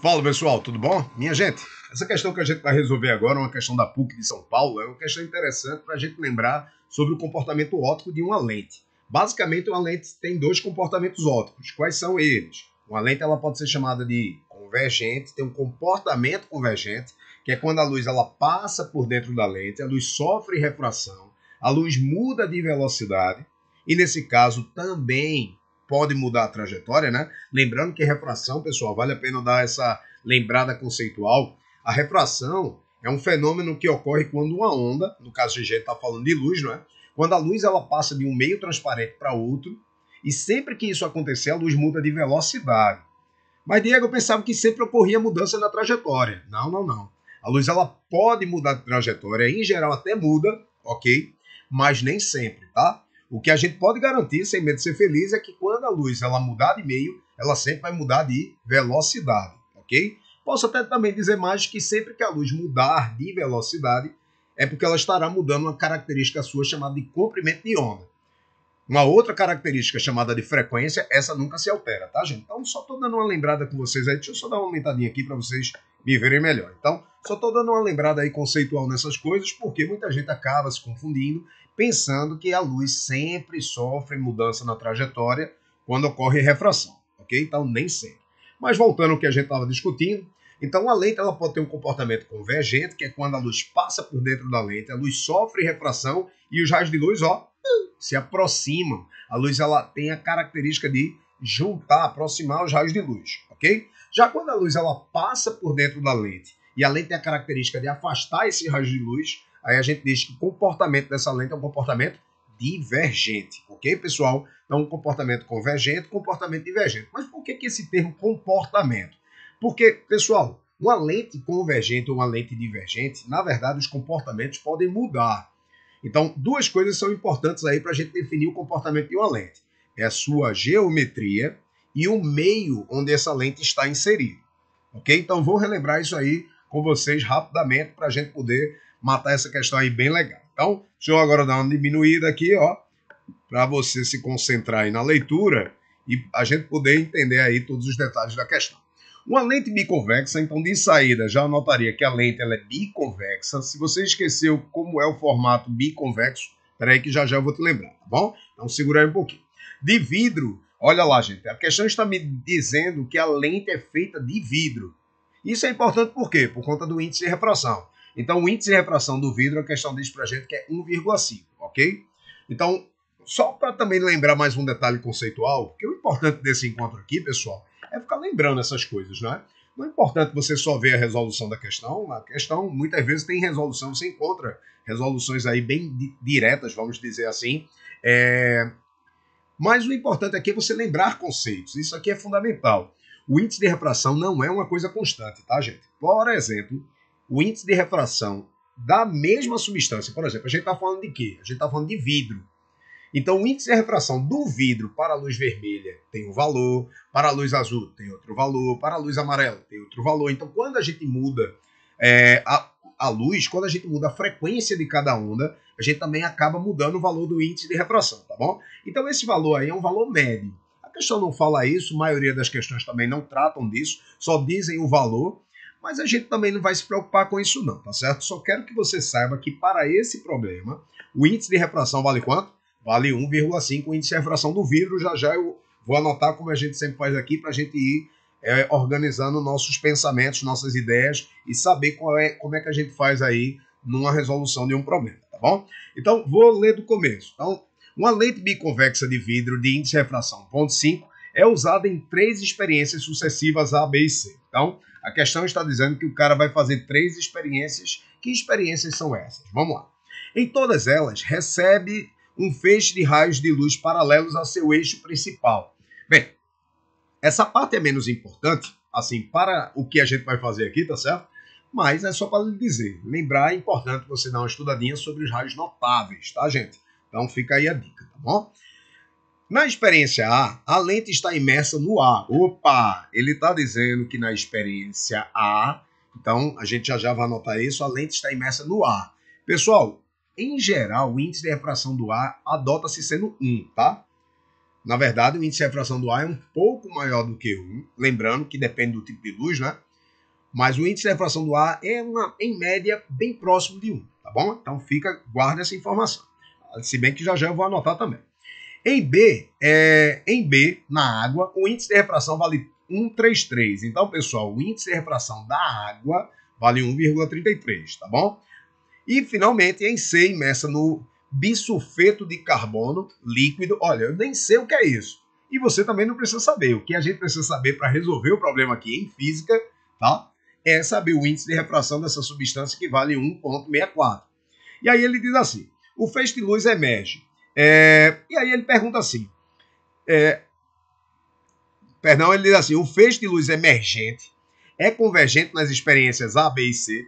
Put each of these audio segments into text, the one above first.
Fala pessoal, tudo bom? Minha gente, essa questão que a gente vai resolver agora é uma questão da PUC de São Paulo, é uma questão interessante para a gente lembrar sobre o comportamento óptico de uma lente. Basicamente, uma lente tem dois comportamentos ópticos. Quais são eles? Uma lente ela pode ser chamada de convergente, tem um comportamento convergente, que é quando a luz ela passa por dentro da lente, a luz sofre refração, a luz muda de velocidade, e nesse caso também pode mudar a trajetória, né? Lembrando que refração, pessoal, vale a pena dar essa lembrada conceitual. A refração é um fenômeno que ocorre quando uma onda, no caso a gente está falando de luz, não é? Quando a luz ela passa de um meio transparente para outro, e sempre que isso acontecer, a luz muda de velocidade. Mas, Diego, eu pensava que sempre ocorria mudança na trajetória. Não, não, não. A luz ela pode mudar de trajetória, em geral até muda, ok? Mas nem sempre, tá? O que a gente pode garantir, sem medo de ser feliz, é que quando a luz ela mudar de meio, ela sempre vai mudar de velocidade, ok? Posso até também dizer mais que sempre que a luz mudar de velocidade, é porque ela estará mudando uma característica sua chamada de comprimento de onda. Uma outra característica chamada de frequência, essa nunca se altera, tá, gente? Então, só estou dando uma lembrada com vocês aí. Deixa eu só dar uma aumentadinha aqui para vocês me verem melhor. Então, só estou dando uma lembrada aí conceitual nessas coisas, porque muita gente acaba se confundindo, pensando que a luz sempre sofre mudança na trajetória quando ocorre refração, ok? Então, nem sempre. Mas voltando ao que a gente estava discutindo, então a lente ela pode ter um comportamento convergente, que é quando a luz passa por dentro da lente, a luz sofre refração e os raios de luz, ó, se aproximam. A luz ela tem a característica de juntar, aproximar os raios de luz, ok? Já quando a luz ela passa por dentro da lente e a lente tem a característica de afastar esses raios de luz, aí a gente diz que o comportamento dessa lente é um comportamento divergente, ok, pessoal? Então, um comportamento convergente, comportamento divergente. Mas por que esse termo comportamento? Porque, pessoal, uma lente convergente ou uma lente divergente, na verdade, os comportamentos podem mudar. Então, duas coisas são importantes aí para a gente definir o comportamento de uma lente. É a sua geometria e o meio onde essa lente está inserida. Ok? Então, vou relembrar isso aí com vocês rapidamente para a gente poder matar essa questão aí bem legal. Então, deixa eu agora dar uma diminuída aqui, ó, para você se concentrar aí na leitura e a gente poder entender aí todos os detalhes da questão. Uma lente biconvexa, então de saída já anotaria que a lente ela é biconvexa. Se você esqueceu como é o formato biconvexo, peraí que já eu vou te lembrar, tá bom? Então segura aí um pouquinho. De vidro, olha lá, gente, a questão está me dizendo que a lente é feita de vidro. Isso é importante por quê? Por conta do índice de refração. Então o índice de refração do vidro, a questão diz pra gente que é 1,5, ok? Então, só para também lembrar mais um detalhe conceitual, que o importante desse encontro aqui, pessoal, é ficar lembrando essas coisas, né? Não é importante você só ver a resolução da questão. A questão, muitas vezes, tem resolução. Você encontra resoluções aí bem diretas, vamos dizer assim. Mas o importante aqui é você lembrar conceitos. Isso aqui é fundamental. O índice de refração não é uma coisa constante, tá, gente? Por exemplo, o índice de refração da mesma substância. Por exemplo, a gente está falando de quê? A gente está falando de vidro. Então, o índice de refração do vidro para a luz vermelha tem um valor, para a luz azul tem outro valor, para a luz amarela tem outro valor. Então, quando a gente muda a luz, quando a gente muda a frequência de cada onda, a gente também acaba mudando o valor do índice de refração, tá bom? Então, esse valor aí é um valor médio. A questão não fala isso, a maioria das questões também não tratam disso, só dizem o valor, mas a gente também não vai se preocupar com isso não, tá certo? Só quero que você saiba que para esse problema, o índice de refração vale quanto? Vale 1,5 o índice de refração do vidro. Já eu vou anotar como a gente sempre faz aqui para a gente ir organizando nossos pensamentos, nossas ideias e saber como é que a gente faz aí numa resolução de um problema, tá bom? Então, vou ler do começo. Então, uma lente biconvexa de vidro de índice de refração 0,5 é usada em 3 experiências sucessivas A, B e C. Então, a questão está dizendo que o cara vai fazer 3 experiências. Que experiências são essas? Vamos lá. Em todas elas, recebe um feixe de raios de luz paralelos ao seu eixo principal. Bem, essa parte é menos importante, assim, para o que a gente vai fazer aqui, tá certo? Mas é só para lhe dizer. Lembrar, é importante você dar uma estudadinha sobre os raios notáveis, tá, gente? Então fica aí a dica, tá bom? Na experiência A lente está imersa no ar. Opa! Ele está dizendo que na experiência A, então a gente já vai anotar isso, a lente está imersa no ar. Pessoal, em geral, o índice de refração do ar adota-se sendo 1, tá? Na verdade, o índice de refração do ar é um pouco maior do que 1. Lembrando que depende do tipo de luz, né? Mas o índice de refração do A é, em média, bem próximo de 1, tá bom? Então guarda essa informação. Se bem que já eu vou anotar também. Em B, na água, o índice de refração vale 1,33. Então, pessoal, o índice de refração da água vale 1,33, tá bom? E, finalmente, em C, imersa no bisulfeto de carbono líquido. Olha, eu nem sei o que é isso. E você também não precisa saber. O que a gente precisa saber para resolver o problema aqui em física, tá? É saber o índice de refração dessa substância que vale 1,64. E aí ele diz assim, o feixe de luz emerge. E aí ele pergunta assim, ele diz assim, o feixe de luz emergente é convergente nas experiências A, B e C.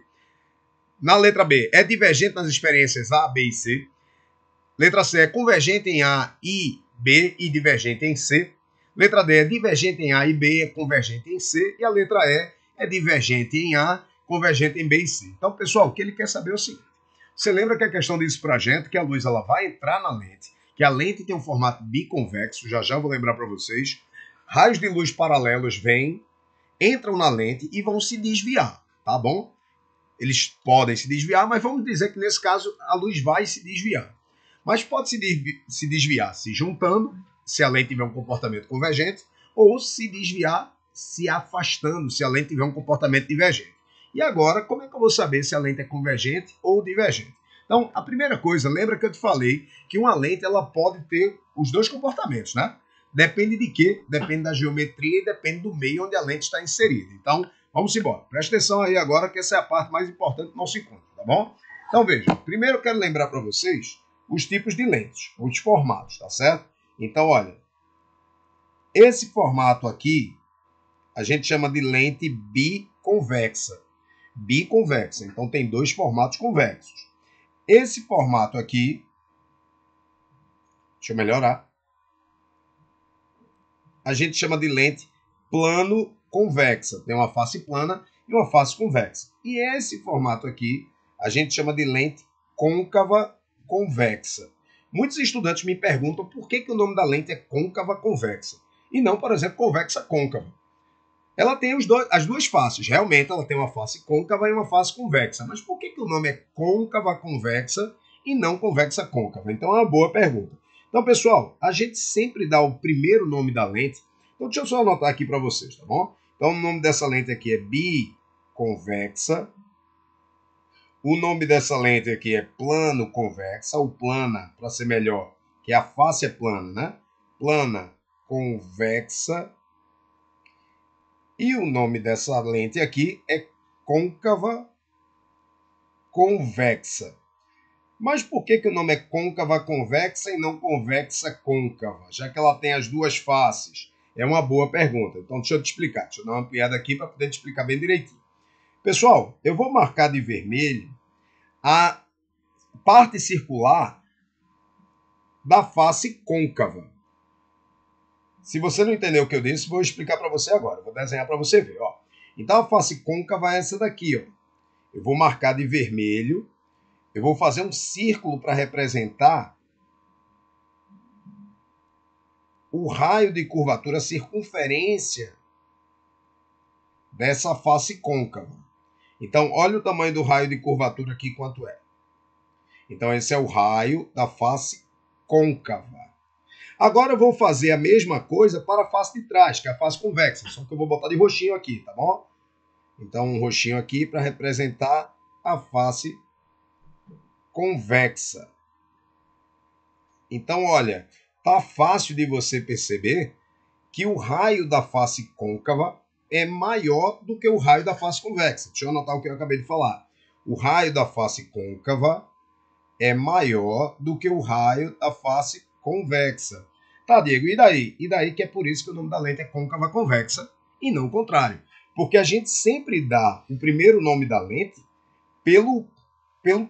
Na letra B, é divergente nas experiências A, B e C. Letra C, é convergente em A e B e divergente em C. Letra D, é divergente em A e B, é convergente em C. E a letra E, é divergente em A, convergente em B e C. Então, pessoal, o que ele quer saber é o seguinte. Você lembra que a questão disse pra gente que a luz ela vai entrar na lente, que a lente tem um formato biconvexo, já vou lembrar para vocês. Raios de luz paralelos vêm, entram na lente e vão se desviar, tá bom? Eles podem se desviar, mas vamos dizer que nesse caso a luz vai se desviar. Mas pode se desviar se juntando, se a lente tiver um comportamento convergente, ou se desviar se afastando, se a lente tiver um comportamento divergente. E agora, como é que eu vou saber se a lente é convergente ou divergente? Então, a primeira coisa, lembra que eu te falei que uma lente ela pode ter os dois comportamentos, né? Depende de quê? Depende da geometria e depende do meio onde a lente está inserida. Então, vamos embora. Presta atenção aí agora que essa é a parte mais importante do nosso encontro, tá bom? Então, veja. Primeiro eu quero lembrar para vocês os tipos de lentes, os formatos, tá certo? Então, olha. Esse formato aqui, a gente chama de lente biconvexa. Biconvexa. Então, tem dois formatos convexos. Esse formato aqui, deixa eu melhorar, a gente chama de lente plano convexa. Tem uma face plana e uma face convexa. E esse formato aqui, a gente chama de lente côncava convexa. Muitos estudantes me perguntam por que o nome da lente é côncava convexa e não, por exemplo, convexa côncava. Ela tem as duas faces. Realmente, ela tem uma face côncava e uma face convexa. Mas por que o nome é côncava convexa e não convexa côncava? Então, é uma boa pergunta. Então, pessoal, a gente sempre dá o primeiro nome da lente. Então, deixa eu só anotar aqui para vocês, tá bom? Então, o nome dessa lente aqui é biconvexa. O nome dessa lente aqui é plano convexa, ou plana, para ser melhor, que a face é plana, né? Plana convexa. E o nome dessa lente aqui é côncava convexa. Mas por que o nome é côncava convexa e não convexa côncava, já que ela tem as duas faces? É uma boa pergunta. Então deixa eu te explicar. Deixa eu dar uma piada aqui para poder te explicar bem direitinho. Pessoal, eu vou marcar de vermelho a parte circular da face côncava. Se você não entendeu o que eu disse, vou explicar para você agora. Vou desenhar para você ver. Ó. Então a face côncava é essa daqui. Ó. Eu vou marcar de vermelho. Eu vou fazer um círculo para representar o raio de curvatura, a circunferência dessa face côncava. Então, olha o tamanho do raio de curvatura aqui, quanto é. Então, esse é o raio da face côncava. Agora eu vou fazer a mesma coisa para a face de trás, que é a face convexa, só que eu vou botar de roxinho aqui, tá bom? Então, um roxinho aqui para representar a face convexa. Então, olha, tá fácil de você perceber que o raio da face côncava é maior do que o raio da face convexa. Deixa eu anotar o que eu acabei de falar. O raio da face côncava é maior do que o raio da face convexa. Tá, Diego, e daí? E daí que é por isso que o nome da lente é côncava convexa e não o contrário. Porque a gente sempre dá o primeiro nome da lente pelo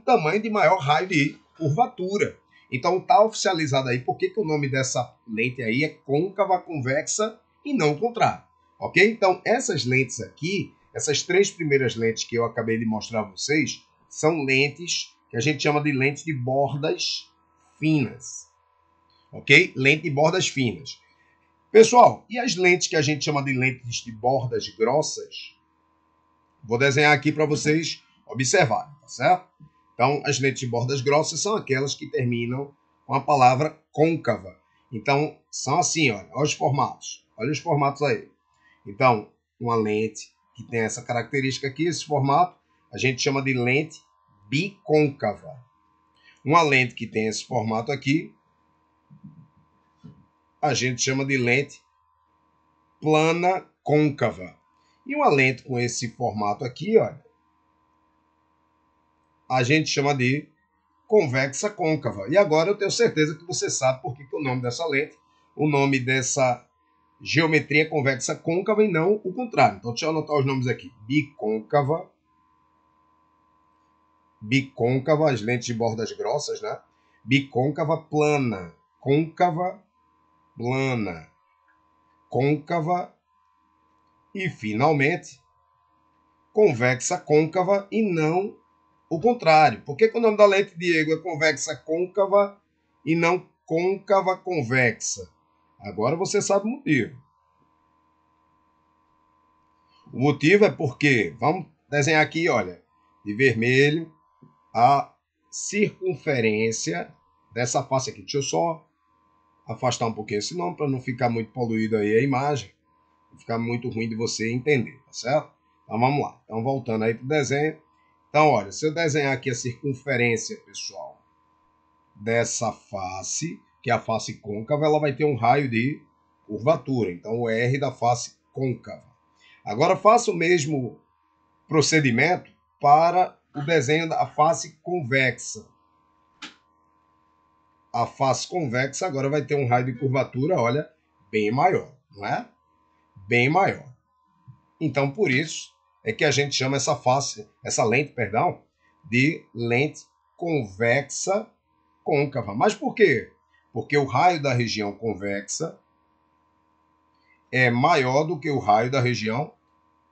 tamanho de maior raio de curvatura. Então tá oficializado aí por que o nome dessa lente aí é côncava convexa e não o contrário. Ok? Então essas lentes aqui, essas três primeiras lentes que eu acabei de mostrar a vocês, são lentes que a gente chama de lentes de bordas finas. Ok? Lente de bordas finas. Pessoal, e as lentes que a gente chama de lentes de bordas grossas? Vou desenhar aqui para vocês observarem, tá certo? Então, as lentes de bordas grossas são aquelas que terminam com a palavra côncava. Então, são assim, olha os formatos. Olha os formatos aí. Então, uma lente que tem essa característica aqui, esse formato, a gente chama de lente bicôncava. Uma lente que tem esse formato aqui, a gente chama de lente plana côncava. E uma lente com esse formato aqui, olha, a gente chama de convexa côncava. E agora eu tenho certeza que você sabe por que o nome dessa lente, o nome dessa geometria convexa côncava e não o contrário. Então, deixa eu anotar os nomes aqui. Bicôncava, bicôncava, as lentes de bordas grossas, né? Bicôncava plana, côncava plana, côncava e, finalmente, convexa côncava e não o contrário. Por que o nome da lente, Diego, é convexa côncava e não côncava convexa? Agora você sabe o motivo. O motivo é porque, vamos desenhar aqui, olha, de vermelho, a circunferência dessa face aqui. Deixa eu só afastar um pouquinho esse nome para não ficar muito poluído aí a imagem. Não ficar muito ruim de você entender, tá certo? Então vamos lá. Então voltando aí para o desenho. Então, olha, se eu desenhar aqui a circunferência, pessoal, dessa face, que é a face côncava, ela vai ter um raio de curvatura. Então, o R da face côncava. Agora, faça o mesmo procedimento para o desenho da face convexa. A face convexa agora vai ter um raio de curvatura, olha, bem maior, não é? Bem maior. Então, por isso é que a gente chama essa lente, de lente convexa côncava. Mas por quê? Porque o raio da região convexa é maior do que o raio da região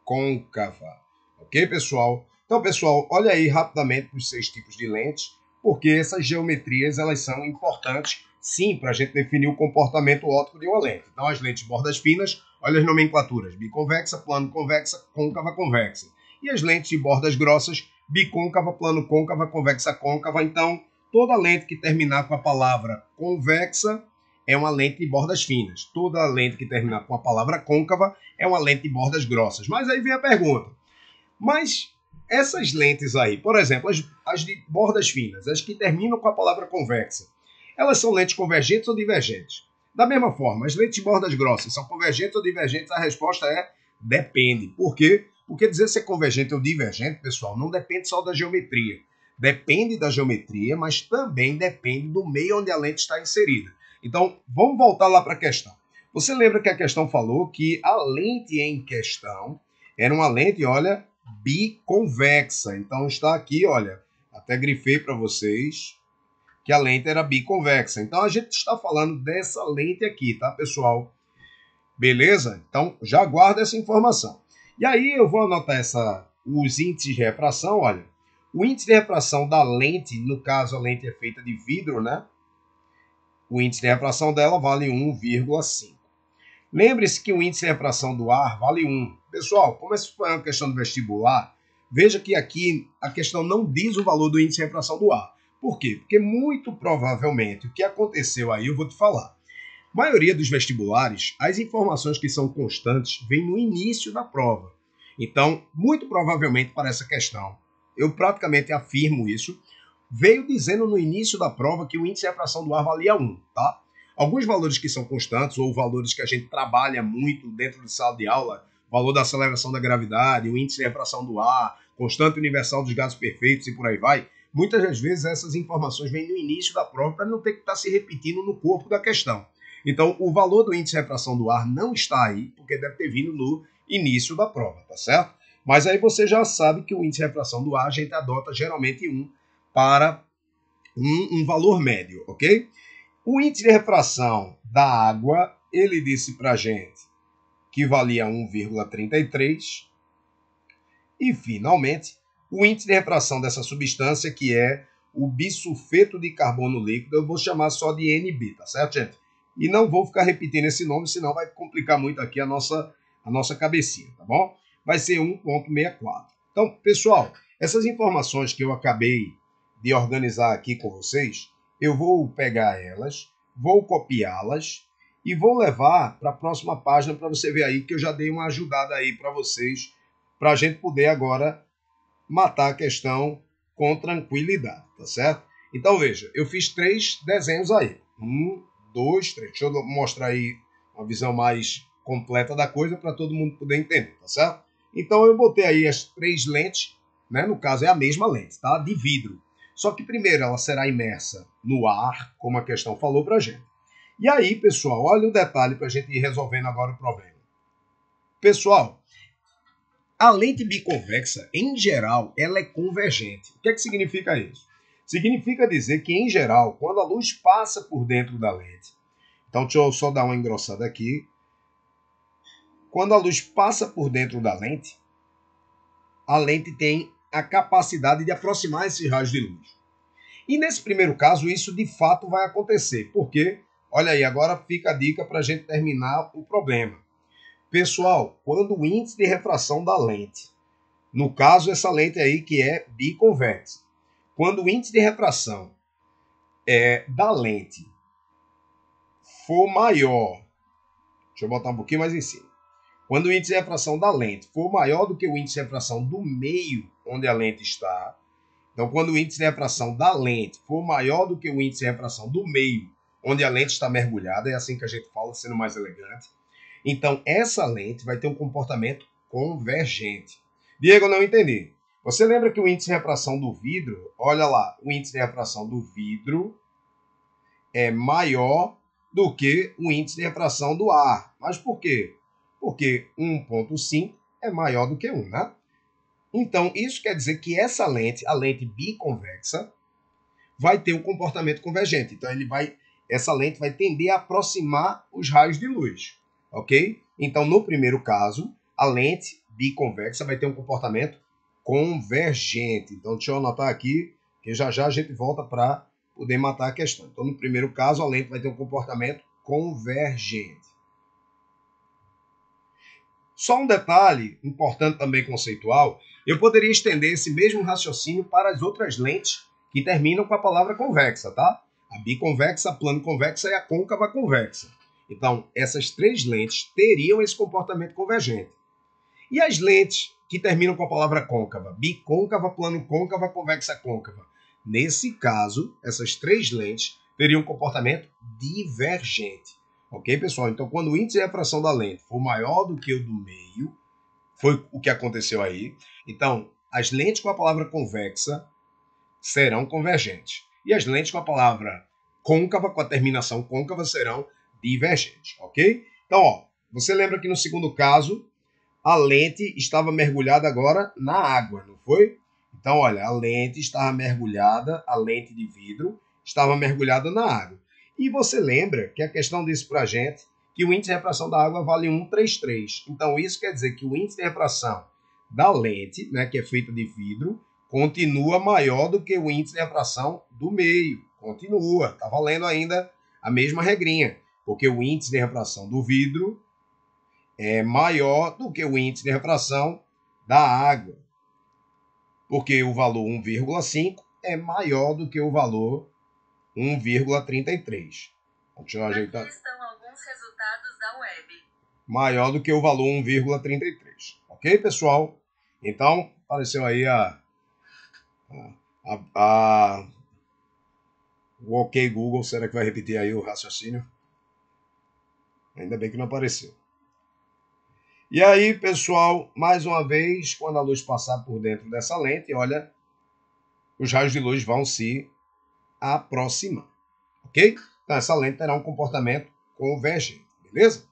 côncava. Ok, pessoal? Então, pessoal, olha aí rapidamente os 6 tipos de lentes, porque essas geometrias elas são importantes, sim, para a gente definir o comportamento óptico de uma lente. Então, as lentes de bordas finas, olha as nomenclaturas: biconvexa, plano convexa, côncava, convexa. E as lentes de bordas grossas, bicôncava, plano côncava, convexa, côncava. Então, toda lente que terminar com a palavra convexa é uma lente de bordas finas. Toda lente que terminar com a palavra côncava é uma lente de bordas grossas. Mas aí vem a pergunta. Mas essas lentes aí, por exemplo, as de bordas finas, as que terminam com a palavra convexa, elas são lentes convergentes ou divergentes? Da mesma forma, as lentes de bordas grossas são convergentes ou divergentes? A resposta é depende. Por quê? Porque dizer se é convergente ou divergente, pessoal, não depende só da geometria. Depende da geometria, mas também depende do meio onde a lente está inserida. Então, vamos voltar lá para a questão. Você lembra que a questão falou que a lente em questão era uma lente, olha, biconvexa. Então está aqui, olha, até grifei para vocês que a lente era biconvexa. Então a gente está falando dessa lente aqui, tá, pessoal? Beleza? Então já guarda essa informação. E aí eu vou anotar os índices de refração, olha. O índice de refração da lente, no caso a lente é feita de vidro, né? O índice de refração dela vale 1,5. Lembre-se que o índice de refração do ar vale 1. Pessoal, como essa foi uma questão do vestibular, veja que aqui a questão não diz o valor do índice de refração do ar. Por quê? Porque muito provavelmente o que aconteceu aí eu vou te falar. A maioria dos vestibulares, as informações que são constantes vêm no início da prova. Então, muito provavelmente para essa questão, eu praticamente afirmo isso, veio dizendo no início da prova que o índice de refração do ar valia 1, tá? Alguns valores que são constantes ou valores que a gente trabalha muito dentro de sala de aula, valor da aceleração da gravidade, o índice de refração do ar, constante universal dos gases perfeitos e por aí vai, muitas das vezes essas informações vêm no início da prova para não ter que estar se repetindo no corpo da questão. Então, o valor do índice de refração do ar não está aí, porque deve ter vindo no início da prova, tá certo? Mas aí você já sabe que o índice de refração do ar a gente adota geralmente 1 para um valor médio, ok? O índice de refração da água, ele disse para a gente que valia 1,33. E, finalmente, o índice de refração dessa substância, que é o bisulfeto de carbono líquido, eu vou chamar só de NB, tá certo, gente? E não vou ficar repetindo esse nome, senão vai complicar muito aqui a nossa cabecinha, tá bom? Vai ser 1,64. Então, pessoal, essas informações que eu acabei de organizar aqui com vocês, eu vou pegar elas, vou copiá-las e vou levar para a próxima página para você ver aí que eu já dei uma ajudada aí para vocês, para a gente poder agora matar a questão com tranquilidade, tá certo? Então veja, eu fiz 3 desenhos aí. 1, 2, 3. Deixa eu mostrar aí uma visão mais completa da coisa para todo mundo poder entender, tá certo? Então eu botei aí as 3 lentes, né? No caso é a mesma lente, tá? De vidro. Só que primeiro ela será imersa no ar, como a questão falou pra gente. E aí, pessoal, olha o detalhe para a gente ir resolvendo agora o problema. Pessoal, a lente biconvexa, em geral, ela é convergente. O que é que significa isso? Significa dizer que, em geral, quando a luz passa por dentro da lente, então deixa eu só dar uma engrossada aqui. Quando a luz passa por dentro da lente, a lente tem a capacidade de aproximar esses raios de luz. E nesse primeiro caso, isso de fato vai acontecer. Porque, olha aí, agora fica a dica para a gente terminar o problema. Pessoal, quando o índice de refração da lente, no caso essa lente aí que é biconvexa, quando o índice de refração da lente for maior, deixa eu botar um pouquinho mais em cima, quando o índice de refração da lente for maior do que o índice de refração do meio onde a lente está, então quando o índice de refração da lente for maior do que o índice de refração do meio onde a lente está mergulhada, é assim que a gente fala, sendo mais elegante, então essa lente vai ter um comportamento convergente. Diego, eu não entendi. Você lembra que o índice de refração do vidro, olha lá, o índice de refração do vidro é maior do que o índice de refração do ar. Mas por quê? Porque 1,5 é maior do que 1, né? Então, isso quer dizer que essa lente, a lente biconvexa, vai ter um comportamento convergente. Então, essa lente vai tender a aproximar os raios de luz, ok? Então, no primeiro caso, a lente biconvexa vai ter um comportamento convergente. Então, deixa eu anotar aqui, que já já a gente volta para poder matar a questão. Então, no primeiro caso, a lente vai ter um comportamento convergente. Só um detalhe importante também conceitual, eu poderia estender esse mesmo raciocínio para as outras lentes que terminam com a palavra convexa, tá? A biconvexa, a plano-convexa e a côncava-convexa. Então, essas 3 lentes teriam esse comportamento convergente. E as lentes que terminam com a palavra côncava, bicôncava, plano-côncava, convexa-côncava. Nesse caso, essas 3 lentes teriam um comportamento divergente. Ok, pessoal? Então, quando o índice de refração da lente for maior do que o do meio, foi o que aconteceu aí. Então, as lentes com a palavra convexa serão convergentes. E as lentes com a palavra côncava, com a terminação côncava, serão divergentes. Ok? Então, ó, você lembra que no segundo caso, a lente estava mergulhada agora na água, não foi? Então, olha, a lente estava mergulhada, a lente de vidro estava mergulhada na água. E você lembra que a questão disse para a gente que o índice de refração da água vale 1,33. Então, isso quer dizer que o índice de refração da lente, né, que é feita de vidro, continua maior do que o índice de refração do meio. Continua, está valendo ainda a mesma regrinha, porque o índice de refração do vidro é maior do que o índice de refração da água, porque o valor 1,5 é maior do que o valor 1,33. Deixa eu ajeitar. Aqui estão alguns resultados da web. Maior do que o valor 1,33. Ok, pessoal? Então, apareceu aí o OK Google. Será que vai repetir aí o raciocínio? Ainda bem que não apareceu. E aí, pessoal, mais uma vez, quando a luz passar por dentro dessa lente, olha, os raios de luz vão se aproximar, ok? Então, essa lente terá um comportamento convergente, beleza?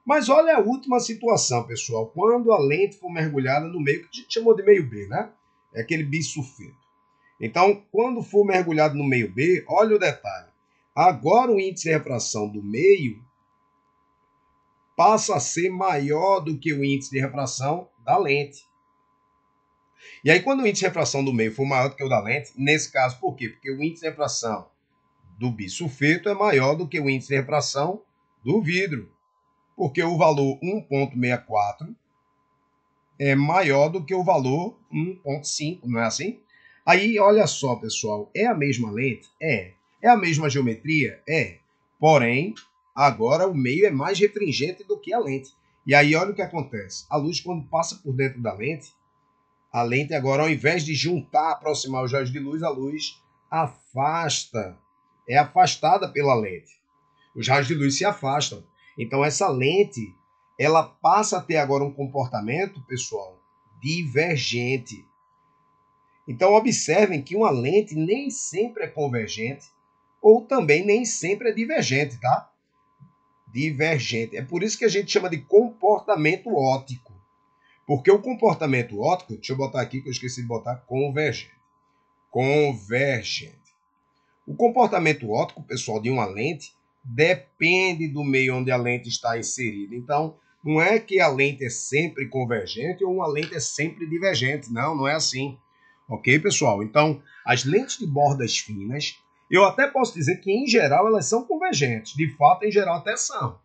Mas olha a última situação, pessoal, quando a lente for mergulhada no meio, que a gente chamou de meio B, né? É aquele bisulfeto. Então, quando for mergulhado no meio B, olha o detalhe. Agora o índice de refração do meio passa a ser maior do que o índice de refração da lente. E aí, quando o índice de refração do meio for maior do que o da lente, nesse caso, por quê? Porque o índice de refração do bisulfeto é maior do que o índice de refração do vidro. Porque o valor 1,64 é maior do que o valor 1,5, não é assim? Aí, olha só, pessoal, é a mesma lente? É. É a mesma geometria? É. Porém, agora o meio é mais refringente do que a lente. E aí, olha o que acontece. A luz, quando passa por dentro da lente, a lente agora, ao invés de juntar, aproximar os raios de luz, a luz afasta. É afastada pela lente. Os raios de luz se afastam. Então, essa lente, ela passa a ter agora um comportamento, pessoal, divergente. Então, observem que uma lente nem sempre é convergente ou também nem sempre é divergente, tá? Divergente. É por isso que a gente chama de comportamento óptico. Porque o comportamento óptico, deixa eu botar aqui que eu esqueci de botar, convergente. Convergente. O comportamento óptico, pessoal, de uma lente depende do meio onde a lente está inserida. Então, não é que a lente é sempre convergente ou uma lente é sempre divergente. Não, não é assim. Ok, pessoal? Então, as lentes de bordas finas, eu até posso dizer que, em geral, elas são convergentes. De fato, em geral, até são.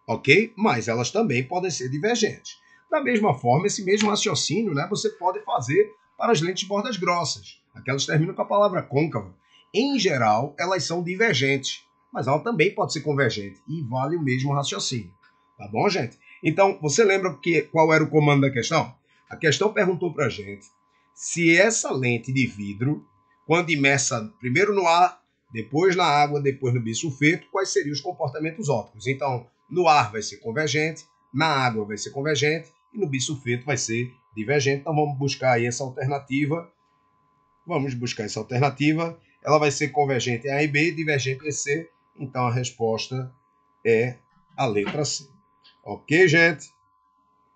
Ok? Mas elas também podem ser divergentes. Da mesma forma, esse mesmo raciocínio, né, você pode fazer para as lentes de bordas grossas. Aquelas terminam com a palavra côncava. Em geral, elas são divergentes, mas ela também pode ser convergente e vale o mesmo raciocínio. Tá bom, gente? Então, você lembra qual era o comando da questão? A questão perguntou para a gente se essa lente de vidro, quando imersa primeiro no ar, depois na água, depois no bisulfeto, quais seriam os comportamentos ópticos? Então, no ar vai ser convergente, na água vai ser convergente e no bisulfeto vai ser divergente. Então vamos buscar aí essa alternativa. Vamos buscar essa alternativa. Ela vai ser convergente em A e B, divergente em C. Então a resposta é a letra C. Ok, gente?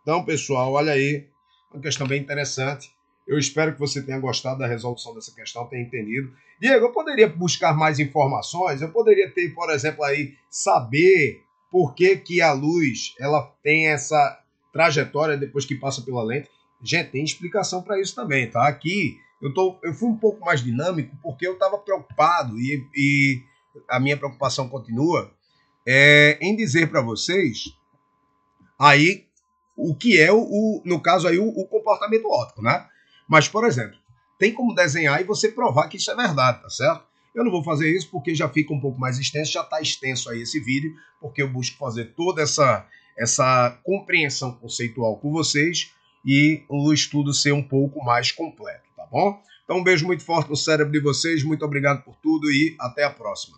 Então, pessoal, olha aí. Uma questão bem interessante. Eu espero que você tenha gostado da resolução dessa questão, tenha entendido. Diego, eu poderia buscar mais informações? Eu poderia ter, por exemplo, aí, saber por que a luz ela tem essa trajetória depois que passa pela lente? Gente, tem explicação para isso também, tá? Aqui eu fui um pouco mais dinâmico porque eu estava preocupado e a minha preocupação continua em dizer para vocês aí o que é, no caso aí, o comportamento óptico, né? Mas, por exemplo, tem como desenhar e você provar que isso é verdade, tá certo? Eu não vou fazer isso porque já fica um pouco mais extenso, já está extenso aí esse vídeo, porque eu busco fazer toda essa compreensão conceitual com vocês e o estudo ser um pouco mais completo, tá bom? Então, um beijo muito forte no cérebro de vocês, muito obrigado por tudo e até a próxima.